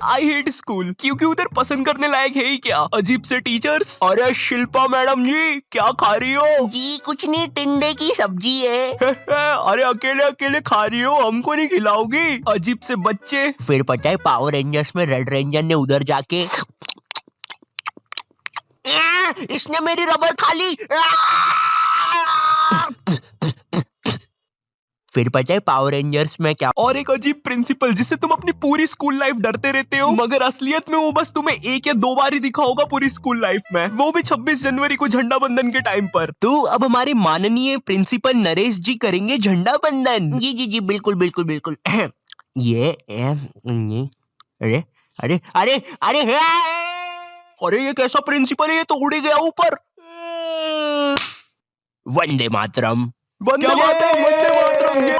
I hate school क्योंकि उधर पसंद करने लायक है ही क्या, अजीब से टीचर्स। अरे शिल्पा मैडम जी क्या खा रही हो? जी कुछ नहीं, टिंडे की सब्जी है। अरे अकेले अकेले खा रही हो, हमको नहीं खिलाओगी? अजीब से बच्चे। फिर पता है पावर रेंजर्स में रेड रेंजर ने उधर जाके इसने मेरी रबर खा ली। फिर पता है पावर रेंजर्स में क्या। और एक अजीब प्रिंसिपल जिससे तुम अपनी पूरी स्कूल लाइफ डरते रहते हो, मगर असलियत में वो बस तुम्हें 1 या 2 बार ही दिखा होगा पूरी स्कूल लाइफ में, वो भी 26 जनवरी को झंडा बंदन के टाइम पर। तो अब हमारे माननीय प्रिंसिपल नरेश जी करेंगे झंडा बंदन। जी जी जी बिल्कुल बिल्कुल बिल्कुल। ये अरे अरे अरे अरे अरे ये कैसा प्रिंसिपल है, ये तो उड़ ही गया ऊपर। वंदे मातरम। वंदे मातरम, वंदे मातरम।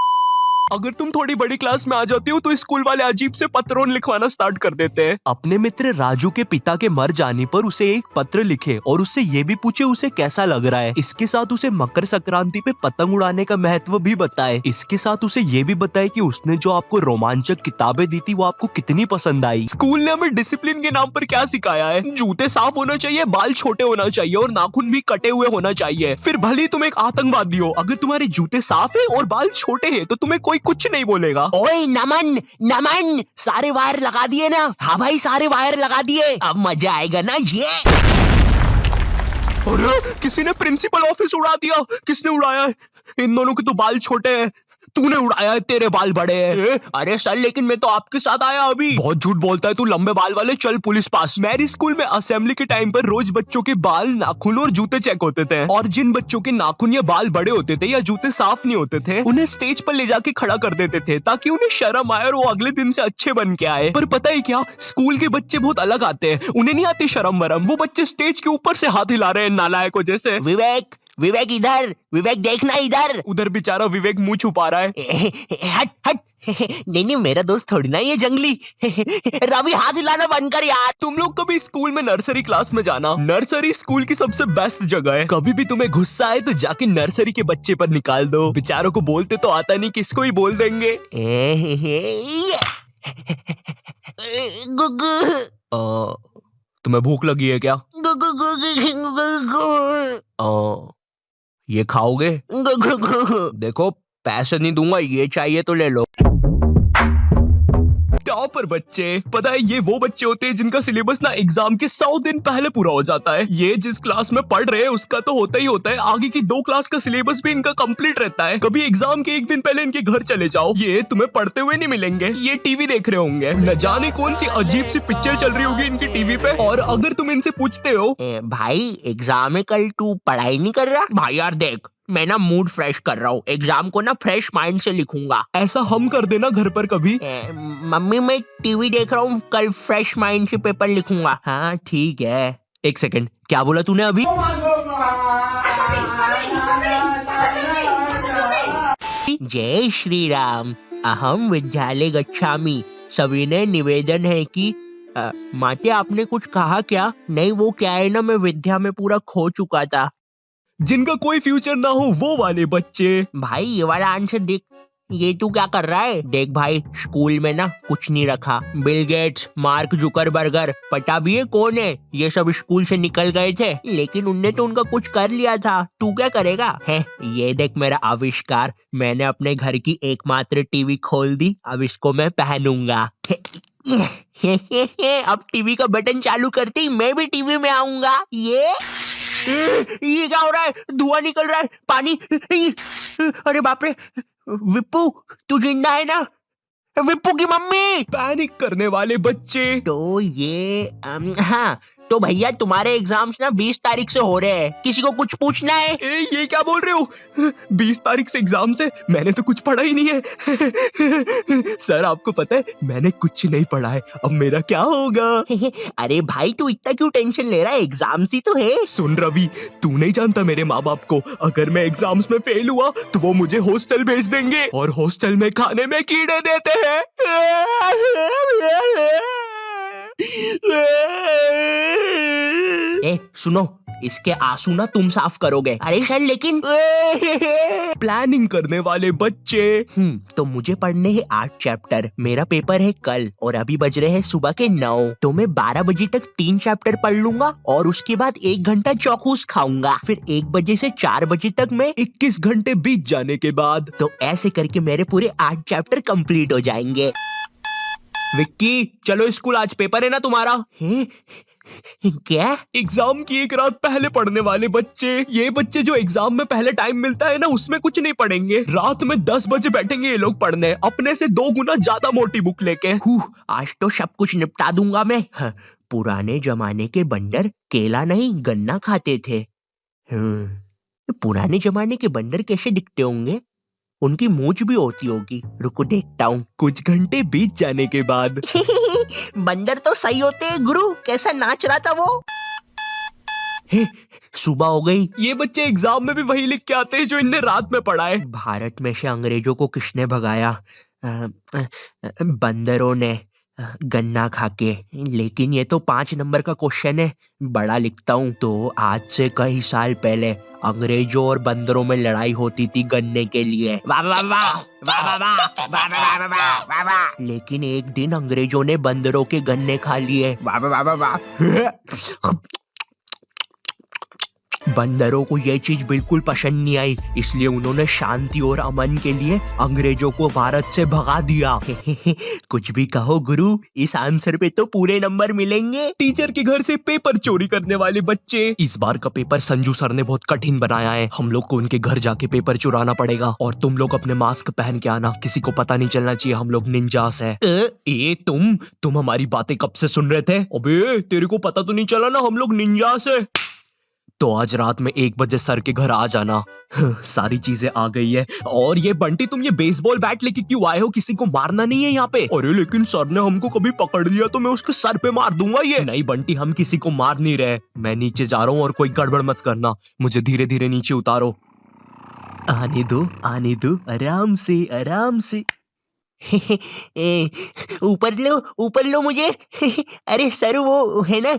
अगर तुम थोड़ी बड़ी क्लास में आ जाती हो तो स्कूल वाले अजीब से पत्रों लिखवाना स्टार्ट कर देते हैं। अपने मित्र राजू के पिता के मर जाने पर उसे एक पत्र लिखे और उससे ये भी पूछे उसे कैसा लग रहा है। इसके साथ उसे मकर संक्रांति पे पतंग उड़ाने का महत्व भी बताए। इसके साथ उसे ये भी बताए कि उसने जो आपको रोमांचक किताबें दी थी वो आपको कितनी पसंद आई। स्कूल ने हमें डिसिप्लिन के नाम पर क्या सिखाया है? जूते साफ होना चाहिए, बाल छोटे होना चाहिए और नाखून भी कटे हुए होना चाहिए। फिर भले ही तुम एक आतंकवादी हो, अगर तुम्हारे जूते साफ है और बाल छोटे हैं तो तुम्हें कोई कुछ नहीं बोलेगा। ओए नमन नमन, सारे वायर लगा दिए ना? हाँ भाई सारे वायर लगा दिए, अब मजा आएगा ना ये। अरे किसी ने प्रिंसिपल ऑफिस उड़ा दिया। किसने उड़ाया है? इन दोनों के तो बाल छोटे हैं। तूने उड़ाया है, तेरे बाल बड़े हैं। अरे सर लेकिन मैं तो आपके साथ आया अभी। बहुत झूठ बोलता है तू, लंबे बाल वाले। चल पुलिस पास। मेरी स्कूल में असेंबली के टाइम पर रोज बच्चों के बाल, नाखून और जूते चेक होते थे, और जिन बच्चों के नाखून या बाल बड़े होते थे या जूते साफ नहीं होते थे उन्हें स्टेज पर ले जाके खड़ा कर देते थे ताकि उन्हें शर्म आए और वो अगले दिन से अच्छे बन के आए। पर पता है क्या, स्कूल के बच्चे बहुत अलग आते हैं, उन्हें नहीं आती शर्म वरम। वो बच्चे स्टेज के ऊपर से हाथ हिला रहे हैं नालायकों जैसे। विवेक विवेक इधर, विवेक देखना इधर। उधर बेचारा विवेक मुंह छुपा रहा है। हट हट। नहीं नहीं मेरा दोस्त थोड़ी ना ये जंगली। रवि हाथ हिलाना बंद कर यार। तुम लोग कभी स्कूल में नर्सरी क्लास में जाना। नर्सरी स्कूल की सबसे बेस्ट जगह है। कभी भी तुम्हें गुस्सा आए तो जाके नर्सरी के बच्चे पर निकाल दो। बेचारों को बोलते तो आता नहीं, किसको ही बोल देंगे। तुम्हें भूख लगी है क्या? ये खाओगे? देखो पैसे नहीं दूंगा, ये चाहिए तो ले लो। टॉपर बच्चे, पता है ये वो बच्चे होते हैं जिनका सिलेबस ना एग्जाम के 100 दिन पहले पूरा हो जाता है। ये जिस क्लास में पढ़ रहे हैं उसका तो होता ही होता है, आगे की 2 क्लास का सिलेबस भी इनका कंप्लीट रहता है। कभी एग्जाम के 1 दिन पहले इनके घर चले जाओ, ये तुम्हें पढ़ते हुए नहीं मिलेंगे, ये टीवी देख रहे होंगे। न जाने कौन सी अजीब सी पिक्चर चल रही होगी इनकी टीवी पे। और अगर तुम इनसे पूछते हो भाई एग्जाम है कल, तू पढ़ाई नहीं कर रहा? भाई यार देख मैं ना मूड फ्रेश कर रहा हूँ, एग्जाम को ना फ्रेश माइंड से लिखूंगा। ऐसा हम कर देना घर पर कभी। मम्मी मैं टीवी देख रहा हूँ, कल फ्रेश माइंड से पेपर लिखूंगा। हाँ ठीक है। 1 सेकंड, क्या बोला तूने अभी? जय श्री राम, अहम विद्यालय गच्छामि। सविनय निवेदन है कि माते आपने कुछ कहा क्या? नहीं वो क्या है ना, मैं विद्या में पूरा खो चुका था। जिनका कोई फ्यूचर ना हो वो वाले बच्चे। भाई ये वाला आंसर देख, ये तू क्या कर रहा है? देख भाई स्कूल में ना कुछ नहीं रखा। बिल गेट्स, मार्क जुकरबर्गर, पता भी है कौन है? ये सब स्कूल से निकल गए थे, लेकिन उनने तो उनका कुछ कर लिया था। तू क्या करेगा? है ये देख मेरा आविष्कार, मैंने अपने घर की एकमात्र टीवी खोल दी, अब इसको मैं पहनूंगा। अब टीवी का बटन चालू करते ही मैं भी टीवी में आऊंगा। ये क्या हो रहा है? धुआं निकल रहा है, पानी। अरे बाप रे, विप्पू तू जिंदा है ना? विप्पू की मम्मी। पैनिक करने वाले बच्चे। तो ये हाँ तो भैया तुम्हारे एग्जाम्स ना 20 तारीख से हो रहे हैं, किसी को कुछ पूछना है? ये क्या बोल रहे हो? 20 तारीख से एग्जाम से? मैंने तो कुछ पढ़ा ही नहीं है। सर आपको पता है मैंने कुछ नहीं पढ़ा है, अब मेरा क्या होगा? अरे भाई तू इतना क्यों टेंशन ले रहा है, एग्जाम्स ही तो है। सुन रवि, तू नहीं जानता मेरे माँ बाप को, अगर मैं एग्जाम्स में फेल हुआ तो वो मुझे हॉस्टल भेज देंगे, और हॉस्टल में खाने में कीड़े देते हैं। सुनो इसके आंसू ना तुम साफ करोगे। अरे सर लेकिन प्लानिंग करने वाले बच्चे। तो मुझे पढ़ने हैं 8 चैप्टर, मेरा पेपर है कल और अभी बज रहे हैं सुबह के 9, तो मैं 12 बजे तक 3 चैप्टर पढ़ लूंगा और उसके बाद 1 घंटा चौकूस खाऊंगा, फिर 1 बजे से 4 बजे तक मैं 21 घंटे बीत जाने के बाद तो ऐसे करके मेरे पूरे 8 चैप्टर कंप्लीट हो जाएंगे। विक्की चलो स्कूल, आज पेपर है ना तुम्हारा। क्या? एग्जाम की एक रात पहले पढ़ने वाले बच्चे, ये बच्चे जो एग्जाम में पहले टाइम मिलता है ना उसमें कुछ नहीं पढ़ेंगे, रात में 10 बजे बैठेंगे ये लोग पढ़ने, अपने से 2 गुना ज्यादा मोटी बुक लेके। आज तो सब कुछ निपटा दूंगा मैं। पुराने जमाने के बंदर केला नहीं गन्ना खाते थे। पुराने जमाने के बंदर कैसे दिखते होंगे? उनकी मूंछ भी होती होगी, रुको देखता हूँ। कुछ घंटे बीत जाने के बाद बंदर तो सही होते हैं गुरु, कैसा नाच रहा था वो। सुबह हो गई। ये बच्चे एग्जाम में भी वही लिख के आते हैं जो इनने रात में पढ़ा है। भारत में से अंग्रेजों को किसने भगाया? बंदरों ने, गन्ना खाके। लेकिन ये तो 5 नंबर का क्वेश्चन है, बड़ा लिखता हूँ। तो आज से कई साल पहले अंग्रेजों और बंदरों में लड़ाई होती थी गन्ने के लिए। वाह वाह वाह, वाह वाह वाह, वाह वाह वाह, वाह वाह। लेकिन एक दिन अंग्रेजों ने बंदरों के गन्ने खा लिए। वाह वाह वाह वाह। बंदरों को ये चीज बिल्कुल पसंद नहीं आई, इसलिए उन्होंने शांति और अमन के लिए अंग्रेजों को भारत से भगा दिया। कुछ भी कहो गुरु, इस आंसर पे तो पूरे नंबर मिलेंगे। टीचर के घर से पेपर चोरी करने वाले बच्चे। इस बार का पेपर संजू सर ने बहुत कठिन बनाया है, हम लोग को उनके घर जाके पेपर चुराना पड़ेगा और तुम लोग अपने मास्क पहन के आना, किसी को पता नहीं चलना चाहिए हम लोग निंजास है। ये तुम हमारी बातें कब से सुन रहे थे? अबे तेरे को पता तो नहीं चला ना हम लोग निंजास है। तो आज रात में 1 बजे सर के घर आ जाना। सारी चीजें आ गई है। और ये बंटी, तुम ये बेसबॉल बैट लेके क्यों आए हो? किसी को मारना नहीं है यहाँ पे। अरे लेकिन सर ने हमको कभी पकड़ लिया तो मैं उसके सर पे मार दूंगा। ये नहीं बंटी, हम किसी को मार नहीं रहे। मैं नीचे जा रहा हूँ और कोई गड़बड़ मत करना, मुझे धीरे धीरे नीचे उतारो। आने दो आराम से आराम से। ऊपर लो मुझे। अरे सर वो है ना।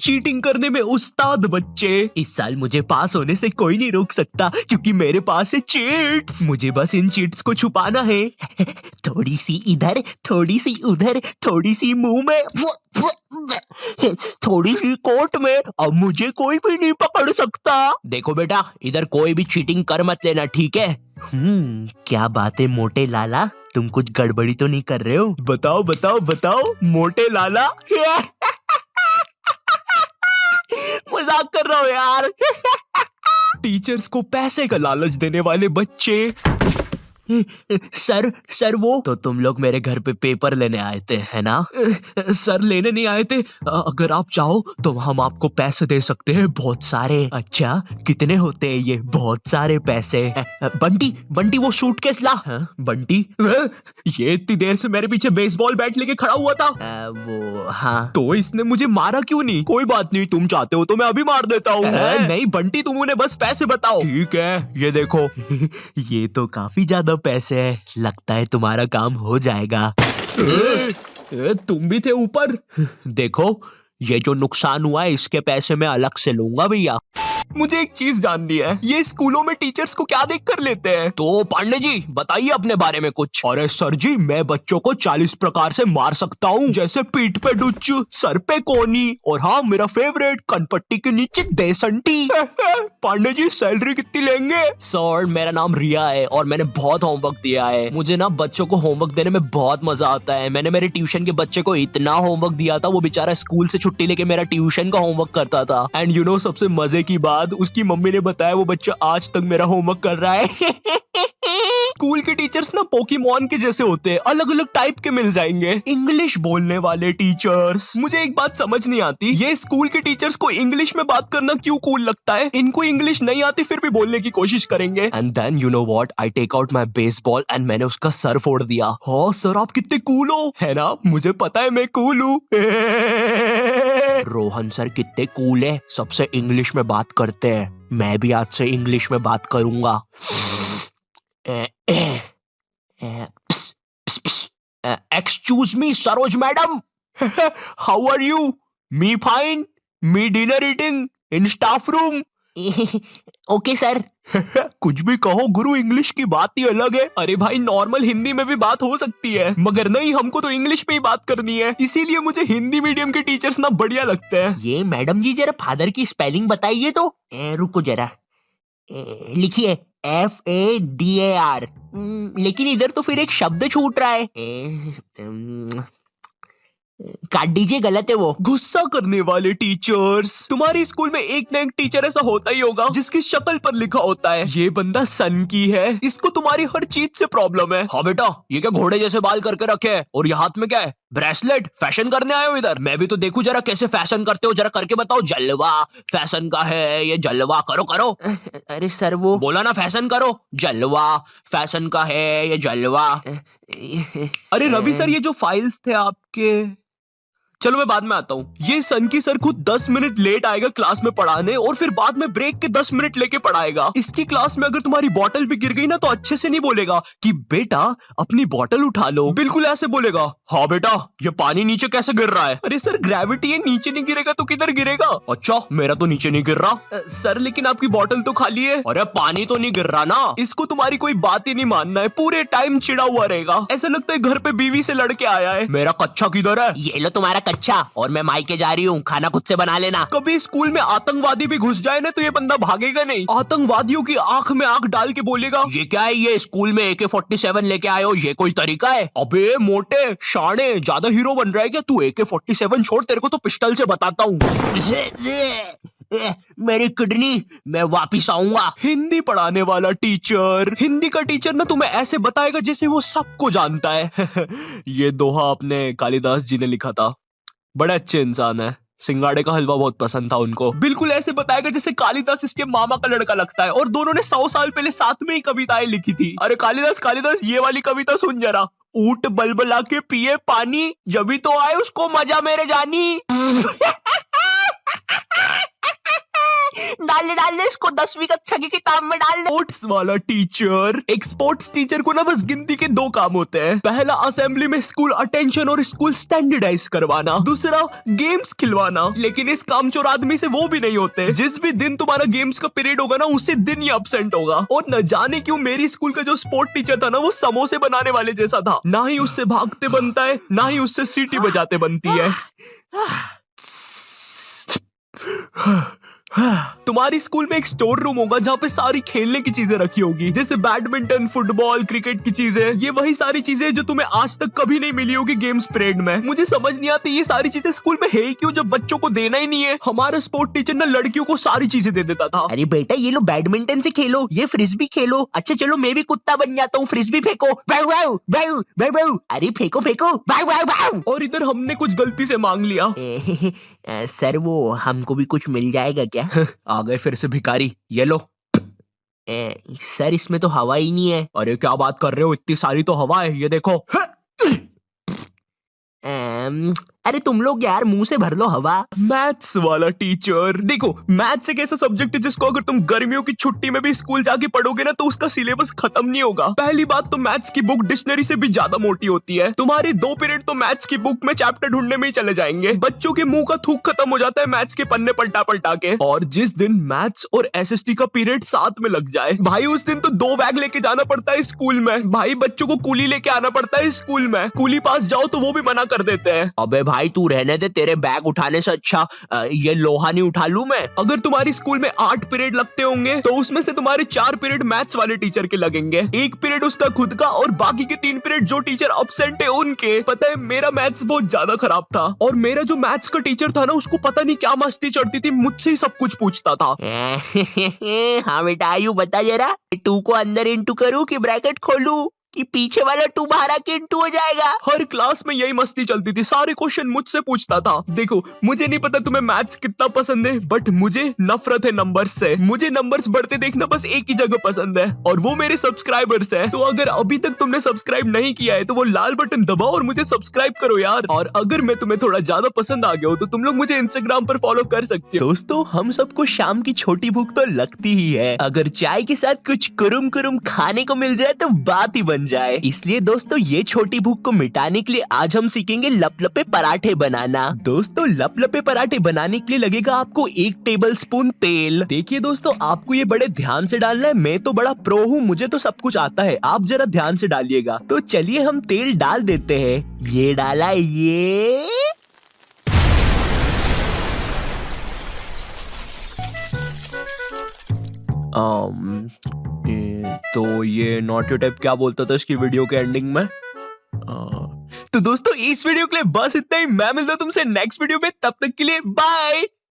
चीटिंग करने में उस्ताद बच्चे। इस साल मुझे पास होने से कोई नहीं रोक सकता क्योंकि मेरे पास है चीट्स। मुझे बस इन चीट्स को छुपाना है। थोड़ी सी इधर, थोड़ी सी उधर, थोड़ी सी मुंह में, थोड़ी सी कोट में, अब मुझे कोई भी नहीं पकड़ सकता। देखो बेटा, इधर कोई भी चीटिंग कर मत लेना, ठीक है? क्या बात है मोटे लाला, तुम कुछ गड़बड़ी तो नहीं कर रहे हो? बताओ बताओ बताओ मोटे लाला। मजाक कर रहा हूँ यार। टीचर्स को पैसे का लालच देने वाले बच्चे। सर वो तो तुम लोग मेरे घर पे पेपर लेने आए थे, है ना? सर लेने नहीं आए थे, अगर आप चाहो तो हम आपको पैसे दे सकते हैं, बहुत सारे। अच्छा, कितने होते हैं ये बहुत सारे पैसे? बंटी वो सूटकेस ला। बंटी ये इतनी देर से मेरे पीछे बेसबॉल बैट लेके खड़ा हुआ था। वो हाँ, तो इसने मुझे मारा क्यों नहीं? कोई बात नहीं, तुम चाहते हो तो मैं अभी मार देता हूँ। नहीं बंटी, तुम उन्हें बस पैसे बताओ। ठीक है, ये देखो। ये तो काफी ज्यादा पैसे है, लगता है तुम्हारा काम हो जाएगा। तुम भी थे ऊपर। देखो, ये जो नुकसान हुआ है इसके पैसे मैं अलग से लूंगा भैया। मुझे एक चीज जाननी है, ये स्कूलों में टीचर्स को क्या देख कर लेते हैं? तो पांडे जी बताइए अपने बारे में कुछ। अरे सर जी, मैं बच्चों को 40 प्रकार से मार सकता हूँ, जैसे पीठ पे डुच्च, सर पे कोनी, और हाँ मेरा फेवरेट, कनपट्टी के नीचे देसंटी। पांडे जी सैलरी कितनी लेंगे? सर मेरा नाम रिया है और मैंने बहुत होमवर्क दिया है। मुझे ना बच्चों को होमवर्क देने में बहुत मजा आता है। मैंने मेरे ट्यूशन के बच्चे को इतना होमवर्क दिया था, वो बेचारा स्कूल से छुट्टी लेके मेरा ट्यूशन का होमवर्क करता था। एंड यू नो सबसे मजे की बात, उसकी मम्मी ने बताया वो बच्चा आज तक मेरा होमवर्क कर रहा है। स्कूल के टीचर्स ना पोकेमॉन के जैसे होते हैं, अलग अलग टाइप के मिल जाएंगे। इंग्लिश बोलने वाले टीचर्स। मुझे एक बात समझ नहीं आती, ये स्कूल के टीचर्स को इंग्लिश में बात करना क्यों कूल लगता है? इनको इंग्लिश नहीं आती फिर भी बोलने की कोशिश करेंगे। And then you know what, I take out my baseball and मैंने उसका सर फोड़ दिया। हाँ सर, आप कितने कूल हो, है ना? मुझे पता है मैं कूल हूँ। रोहन सर कितने कूल है, सबसे इंग्लिश में बात करते हैं। मैं भी आज से इंग्लिश में बात करूंगा। Excuse me Saroj madam, how are you? Me fine, me dinner eating in staff room. Okay sir. कुछ भी कहो गुरु, इंग्लिश की बात ही अलग है। अरे भाई नॉर्मल हिंदी में भी बात हो सकती है, मगर नहीं, हमको तो इंग्लिश में ही बात करनी है, इसीलिए मुझे हिंदी मीडियम के टीचर्स ना बढ़िया लगते हैं। ये मैडम जी जरा फादर की स्पेलिंग बताइए तो। रुको जरा, लिखिए FADAR। लेकिन इधर तो फिर एक शब्द छूट रहा है। काट दीजिए, गलत है वो। गुस्सा करने वाले टीचर्स। तुम्हारी स्कूल में एक ना एक टीचर ऐसा होता ही होगा जिसकी शक्ल पर लिखा होता है ये बंदा सन की है, इसको तुम्हारी हर चीज से प्रॉब्लम है। हाँ बेटा, ये क्या घोड़े जैसे बाल करके रखे है, और ये हाथ में क्या है, ब्रेसलेट? फैशन करने आए हो इधर? मैं भी तो देखूं जरा कैसे फैशन करते हो, जरा करके बताओ। जलवा फैशन का है ये, जलवा करो करो। अरे सर वो बोला ना फैशन करो, जलवा फैशन का है ये, जलवा। अरे रवि सर, ये जो फाइल्स थे आपके, चलो मैं बाद में आता हूँ। ये सन की सर खुद 10 मिनट लेट आएगा क्लास में पढ़ाने, और फिर बाद में ब्रेक के 10 मिनट लेके पढ़ाएगा। इसकी क्लास में अगर तुम्हारी बॉटल भी गिर गई ना तो अच्छे से नहीं बोलेगा कि बेटा अपनी बॉटल उठा लो, बिल्कुल ऐसे बोलेगा, हाँ बेटा ये पानी नीचे कैसे गिर रहा है? अरे सर ग्रेविटी है, नीचे नहीं गिरेगा तो किधर गिरेगा? अच्छा मेरा तो नीचे नहीं गिर रहा। सर लेकिन आपकी बॉटल तो खाली है। अरे पानी तो नहीं गिर रहा ना। इसको तुम्हारी कोई बात ही नहीं मानना है, पूरे टाइम चिड़ा हुआ रहेगा, ऐसा लगता है घर पे बीवी से लड़के आया है। मेरा कच्चा किधर है? ये लो तुम्हारा कच्चा, और मैं मायके जा रही हूँ, खाना खुद से बना लेना। कभी स्कूल में आतंकवादी भी घुस जाए ना तो ये बंदा भागेगा नहीं, आतंकवादियों की आंख में आंख डाल के बोलेगा, ये क्या है, ये स्कूल में AK-47 लेके आए हो, ये कोई तरीका है? अबे मोटे शाणे, ज्यादा हीरो बन रहा है क्या तू? AK-47 छोड़, तेरे को तो पिस्टल से बताता हूँ। मेरी किडनी, मैं वापिस आऊंगा। हिंदी पढ़ाने वाला टीचर, हिंदी का टीचर ना तुम्हें ऐसे बताएगा जैसे वो सबको जानता है। ये दोहा अपने कालिदास जी ने लिखा था, बड़े अच्छे इंसान है, सिंगाड़े का हलवा बहुत पसंद था उनको। बिल्कुल ऐसे बताएगा जैसे कालिदास इसके मामा का लड़का लगता है, और दोनों ने 100 साल पहले साथ में ही कविताएं लिखी थी। अरे कालिदास कालिदास, ये वाली कविता सुन जरा। ऊंट बलबला के पिए पानी, जभी तो आए उसको मजा मेरे जानी। डाल दे इसको 10वीं कक्षा की किताब में डाल दे। स्पोर्ट्स वाला टीचर, एक स्पोर्ट्स टीचर को ना बस गिनती के 2 काम होते हैं। पहला असेंबली में स्कूल अटेंशन और स्कूल स्टैंडर्डाइज करवाना, दूसरा गेम्स खिलवाना। लेकिन इस कामचोर आदमी से वो भी नहीं होते। जिस भी दिन तुम्हारा गेम्स का पीरियड होगा ना, उसी दिन ही एब्सेंट होगा। और न जाने क्यों मेरी स्कूल का जो स्पोर्ट टीचर था ना, वो समोसे बनाने वाले जैसा था, ना ही उससे भागते बनता है, ना ही उससे सीटी बजाते बनती है। तुम्हारी स्कूल में एक स्टोर रूम होगा जहाँ पे सारी खेलने की चीजें रखी होगी, जैसे बैडमिंटन, फुटबॉल, क्रिकेट की चीजें। ये वही सारी चीजें जो तुम्हें आज तक कभी नहीं मिली होगी गेम्स पीरियड में। मुझे समझ नहीं आती ये सारी चीजें स्कूल में है ही क्यों, जब बच्चों को देना ही नहीं है। हमारा स्पोर्ट टीचर ना लड़कियों को सारी चीजें दे देता था। अरे बेटा ये लो बैडमिंटन से खेलो, ये फ्रिस्बी खेलो। अच्छा चलो मैं भी कुत्ता बन जाता हूँ, फ्रिस्बी फेंको। बाऊ बाऊ बाऊ बाऊ बाऊ। अरे फेंको फेंको, बाऊ बाऊ बाऊ। और इधर हमने कुछ गलती से मांग लिया। सर वो हमको भी कुछ मिल जाएगा क्या? आ गए फिर से भिखारी, ये लो। सर इसमें तो हवा ही नहीं है। अरे क्या बात कर रहे हो, इतनी सारी तो हवा है, ये देखो। अरे तुम लोग यार मुंह से भर लो हवा। मैथ्स वाला टीचर, देखो मैथ्स एक ऐसा सब्जेक्ट है जिसको अगर तुम गर्मियों की छुट्टी में भी स्कूल जाके पढ़ोगे ना तो उसका सिलेबस खत्म नहीं होगा। पहली बात तो मैथ्स की बुक डिक्शनरी से भी ज्यादा मोटी होती है। तुम्हारे 2 पीरियड तो मैथ्स की बुक में चैप्टर ढूंढने में ही चले जाएंगे। बच्चों के मुंह का थूक खत्म हो जाता है मैथ्स के पन्ने पलटा पलटा के। और जिस दिन मैथ्स और SST का पीरियड साथ में लग जाए भाई, उस दिन तो 2 बैग लेके जाना पड़ता है स्कूल में। भाई बच्चों को कूली लेके आना पड़ता है स्कूल में, कूली पास जाओ तो वो भी मना कर देते हैं। अबे भाई तू रहने दे, तेरे बैग उठाने से अच्छा ये लोहा नहीं उठा लूं मैं। अगर तुम्हारी स्कूल में 8 पीरियड लगते होंगे तो उसमें से तुम्हारे 4 पीरियड मैथ्स वाले टीचर के लगेंगे, 1 पीरियड उसका खुद का, और बाकी के 3 पीरियड जो टीचर एब्सेंट है उनके। पता है मेरा मैथ्स बहुत ज्यादा खराब था, और मेरा जो मैथ्स का टीचर था ना उसको पता नहीं क्या मस्ती चढ़ती थी, मुझसे ही सब कुछ पूछता था। हाँ बेटा आयु बता जरा, 2 को अंदर इंटू करूं कि ब्रैकेट खोलूं, कि पीछे वाला 2 बाहर आके इंटू हो जाएगा। हर क्लास में यही मस्ती चलती थी, सारे क्वेश्चन मुझसे पूछता था। देखो मुझे नहीं पता तुम्हें मैथ्स कितना पसंद है, बट मुझे नफरत है नंबर्स से। मुझे नंबर्स बढ़ते देखना बस एक ही जगह पसंद है, और वो मेरे सब्सक्राइबर्स है। तो अगर अभी तक तुमने सब्सक्राइब नहीं किया है तो वो लाल बटन दबाओ और मुझे सब्सक्राइब करो यार। और अगर मैं तुम्हें थोड़ा ज्यादा पसंद आ गया हो तो तुम लोग मुझे इंस्टाग्राम पर फॉलो कर सकते हो। दोस्तों हम सबको शाम की छोटी भूख तो लगती ही है, अगर चाय के साथ कुछ कुरुम कुरुम खाने को मिल जाए तो बात ही बन जाए। इसलिए दोस्तों ये छोटी भूख को मिटाने के लिए आज हम सीखेंगे लपलपे पराठे बनाना। दोस्तों लपलपे पराठे बनाने के लिए लगेगा आपको 1 टेबलस्पून तेल। देखिए दोस्तों आपको ये बड़े ध्यान से डालना है, मैं तो बड़ा प्रो हूँ, मुझे तो सब कुछ आता है, आप जरा ध्यान से डालिएगा। तो चलिए हम तेल डाल देते हैं। ये डाला, ये तो ये नॉटी टाइप क्या बोलता था इसकी वीडियो के एंडिंग में। तो दोस्तों इस वीडियो के लिए बस इतना ही। मैं मिलता हूं तुमसे नेक्स्ट वीडियो में, तब तक के लिए बाय।